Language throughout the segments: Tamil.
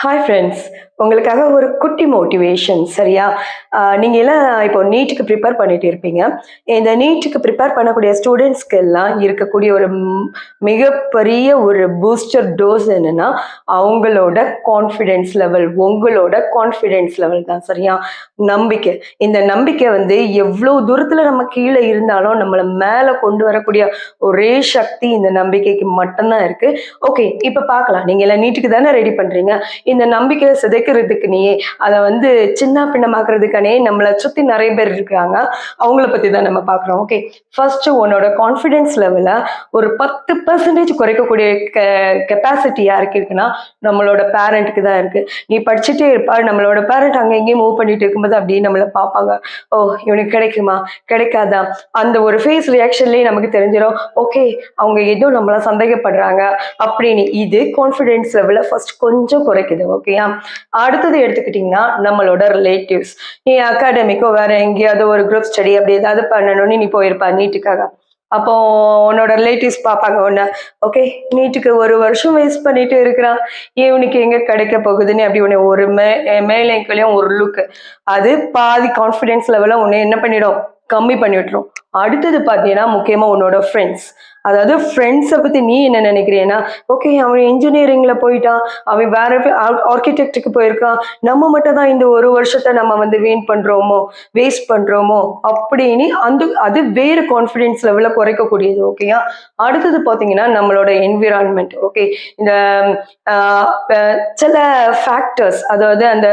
ஹாய் ஃப்ரெண்ட்ஸ், உங்களுக்காக ஒரு குட்டி மோட்டிவேஷன் சரியா? நீங்க எல்லாம் இப்போ நீட்டுக்கு ப்ரிப்பேர் பண்ணிட்டு இருப்பீங்க. இந்த நீட்டுக்கு ப்ரிப்பேர் பண்ணக்கூடிய ஸ்டூடெண்ட்ஸ்க்கு எல்லாம் இருக்கக்கூடிய ஒரு மிகப்பெரிய ஒரு பூஸ்டர் டோஸ் என்னன்னா, அவங்களோட கான்ஃபிடென்ஸ் லெவல், உங்களோட கான்ஃபிடென்ஸ் லெவல் தான் சரியா? நம்பிக்கை. இந்த நம்பிக்கை வந்து எவ்வளோ தூரத்துல நம்ம கீழே இருந்தாலும் நம்மளை மேல கொண்டு வரக்கூடிய ஒரே சக்தி இந்த நம்பிக்கைக்கு மட்டும்தான் இருக்கு. ஓகே, இப்ப பார்க்கலாம். நீங்க எல்லாம் நீட்டுக்கு தானே ரெடி பண்றீங்க. இந்த நம்பிக்கையை சிதைக்கிறதுக்குனே அதை வந்து சின்ன பின்னமாக்குறதுக்கானே நம்மளை சுத்தி நிறைய பேர் இருக்காங்க. அவங்கள பத்தி தான் நம்ம பார்க்குறோம். ஓகே, ஃபர்ஸ்ட் உன்னோட கான்ஃபிடென்ஸ் லெவலை ஒரு 10% குறைக்கக்கூடிய கெப்பாசிட்டி யாருக்கு இருக்குன்னா நம்மளோட பேரண்ட்டுக்கு தான் இருக்கு. நீ படிச்சுட்டே இருப்பா, நம்மளோட பேரண்ட் அங்கே இங்கேயும் மூவ் பண்ணிட்டு இருக்கும்போது அப்படியே நம்மளை பார்ப்பாங்க. ஓ, இவனுக்கு கிடைக்குமா கிடைக்காதா, அந்த ஒரு ஃபேஸ் ரியாக்ஷன்லேயே நமக்கு தெரிஞ்சிடும். ஓகே, அவங்க ஏதோ நம்மள சந்தேகப்படுறாங்க அப்படின்னு. இது கான்ஃபிடென்ஸ் லெவலை ஃபர்ஸ்ட் கொஞ்சம் குறைக்குது. ஓகேயா? அடுத்தது எடுத்துக்கிட்டிங்கன்னா நம்மளோட ரிலேட்டிவ்ஸ். நீ அகாடமிக்கோ வேற எங்கேயாவது ஒரு குரூப் ஸ்டடி அப்படி ஏதாவது பண்ணணும்னு நீ போயிருப்பா நீட்டுக்காக. அப்போ உன்னோட ரிலேட்டிவ்ஸ் பார்ப்பாங்க உன்ன. ஓகே, நீட்டுக்கு ஒரு வருஷம் வேஸ்ட் பண்ணிட்டு இருக்கிறான், இவனுக்கு எங்க கிடைக்க போகுதுன்னு அப்படி உன்னை ஒரு மேலையும் ஒரு லுக், அது பாதி கான்ஃபிடென்ஸ் லெவலை உன்னை என்ன பண்ணிடும், கம்மி பண்ணி விட்டுரும். அடுத்தது பார்த்தீங்கன்னா முக்கியமா உன்னோட ஃப்ரெண்ட்ஸ். அதாவது ஃப்ரெண்ட்ஸை பத்தி நீ என்ன நினைக்கிறேன்னா, ஓகே அவன் இன்ஜினியரிங்ல போயிட்டான், அவன் வேற ஆர்கிடெக்டுக்கு போயிருக்கான், நம்ம மட்டும் தான் இந்த ஒரு வருஷத்தை நம்ம வந்து வேஸ்ட் பண்றோமோ அப்படின்னு அது வேற கான்ஃபிடென்ஸ் லெவல குறைக்கக்கூடியது. ஓகேயா? அடுத்தது பார்த்தீங்கன்னா நம்மளோட என்விரான்மெண்ட். ஓகே, இந்த சில ஃபேக்டர்ஸ், அதாவது அந்த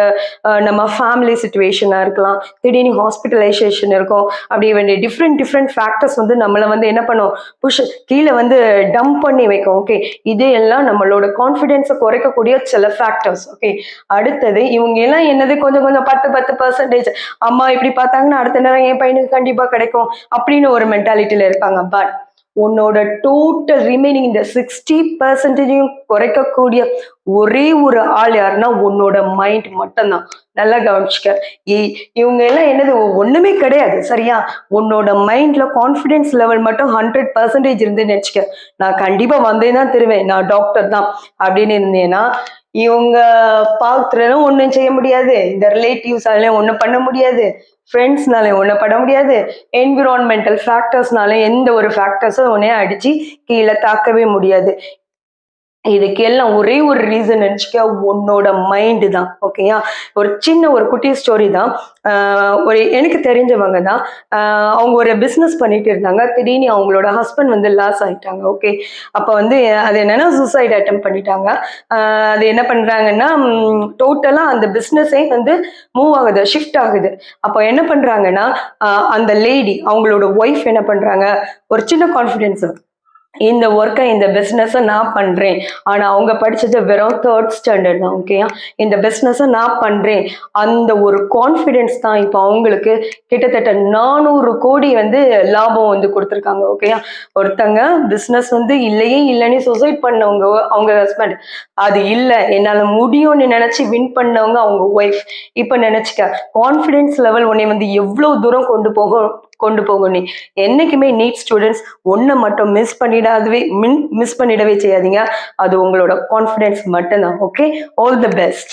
நம்ம ஃபேமிலி சுச்சுவேஷனா இருக்கலாம், திடீர்னு ஹாஸ்பிட்டலைசேஷன் இருக்கும், அப்படி வேண்டிய டிஃப்ரெண்ட் ஃபேக்டர்ஸ் வந்து நம்மளை வந்து என்ன பண்ணும், புஷ் கீழே வந்து டம்ப் பண்ணி வைக்கும். ஓகே, இது எல்லாம் நம்மளோட கான்ஃபிடென்ஸை குறைக்கக்கூடிய சில ஃபேக்டர்ஸ். ஓகே, அடுத்தது இவங்க எல்லாம் என்னது கொஞ்சம் 10% அம்மா இப்படி பார்த்தாங்கன்னா அடுத்த நேரம் என் பையனுக்கு கண்டிப்பா கிடைக்கும் அப்படின்னு ஒரு மென்டாலிட்டியில இருப்பாங்க. பட் உன்னோட டோட்டல் ரிமைனிங் இந்த 60% குறைக்கக்கூடிய ஒரே ஒரு ஆள் யாருன்னா உன்னோட மைண்ட் மட்டும்தான். நல்லா கவனிச்சுக்க. இவங்க எல்லாம் என்னது ஒண்ணுமே கிடையாது சரியா? உன்னோட மைண்ட்ல கான்ஃபிடென்ஸ் லெவல் மட்டும் 100% இருந்துன்னு நினைச்சுக்க. நான் கண்டிப்பா வந்தே தான் தருவேன், நான் டாக்டர் தான் அப்படின்னு இருந்தேன்னா இவங்க பார்த்துறதும் ஒன்றும் செய்ய முடியாது, இந்த ரிலேட்டிவ்ஸாலையும் ஒன்றும் பண்ண முடியாது, ஃப்ரெண்ட்ஸ்னாலே ஒன்றும் பண்ண முடியாது, என்விரான்மெண்டல் ஃபேக்டர்ஸ்னால எந்த ஒரு ஃபேக்டர்ஸும் உன்னைய அடிச்சு கீழே தாக்கவே முடியாது. இதுக்கு எல்லாம் ஒரே ஒரு ரீசன் நினைச்சுக்க, உன்னோட மைண்டு தான். ஓகேயா? ஒரு குட்டி ஸ்டோரி தான். ஒரு எனக்கு தெரிஞ்சவங்க தான். அவங்க ஒரு பிஸ்னஸ் பண்ணிட்டு இருந்தாங்க. திடீர்னு அவங்களோட ஹஸ்பண்ட் வந்து லாஸ் ஆயிட்டாங்க. ஓகே, அப்போ வந்து அது என்னன்னா சூசைட் அட்டெம்ப்ட் பண்ணிட்டாங்க. அது என்ன பண்றாங்கன்னா டோட்டலா அந்த பிஸ்னஸே வந்து மூவ் ஆகுது, ஷிஃப்ட் ஆகுது. அப்போ என்ன பண்றாங்கன்னா அந்த லேடி அவங்களோட ஒய்ஃப் என்ன பண்றாங்க, ஒரு சின்ன கான்ஃபிடென்ஸ், இந்த ஒர்க்கை இந்த பிஸ்னஸை நான் பண்றேன், ஆனா அவங்க படிச்சது வெறும் 3rd ஸ்டாண்டர்ட் தான். ஓகேயா? இந்த பிஸ்னஸை நான் பண்றேன், அந்த ஒரு கான்ஃபிடென்ஸ் தான் இப்போ அவங்களுக்கு கிட்டத்தட்ட 400 கோடி வந்து லாபம் வந்து கொடுத்துருக்காங்க. ஓகேயா? ஒருத்தங்க பிஸ்னஸ் வந்து இல்லைன்னு சூசைட் பண்ணவங்க அவங்க ஹஸ்பண்ட், அது இல்லை என்னால முடியும்னு நினைச்சு வின் பண்ணவங்க அவங்க ஒய்ஃப். இப்ப நினைச்சுக்க, கான்ஃபிடென்ஸ் லெவல் உன்னை வந்து எவ்வளவு தூரம் கொண்டு போகும். நீ என்னைக்குமே நீட் ஸ்டூடெண்ட்ஸ் ஒன்றை மட்டும் மிஸ் பண்ணிடவே செய்யாதீங்க, அது உங்களோட கான்ஃபிடென்ஸ் மட்டும்தான். Okay, all the best.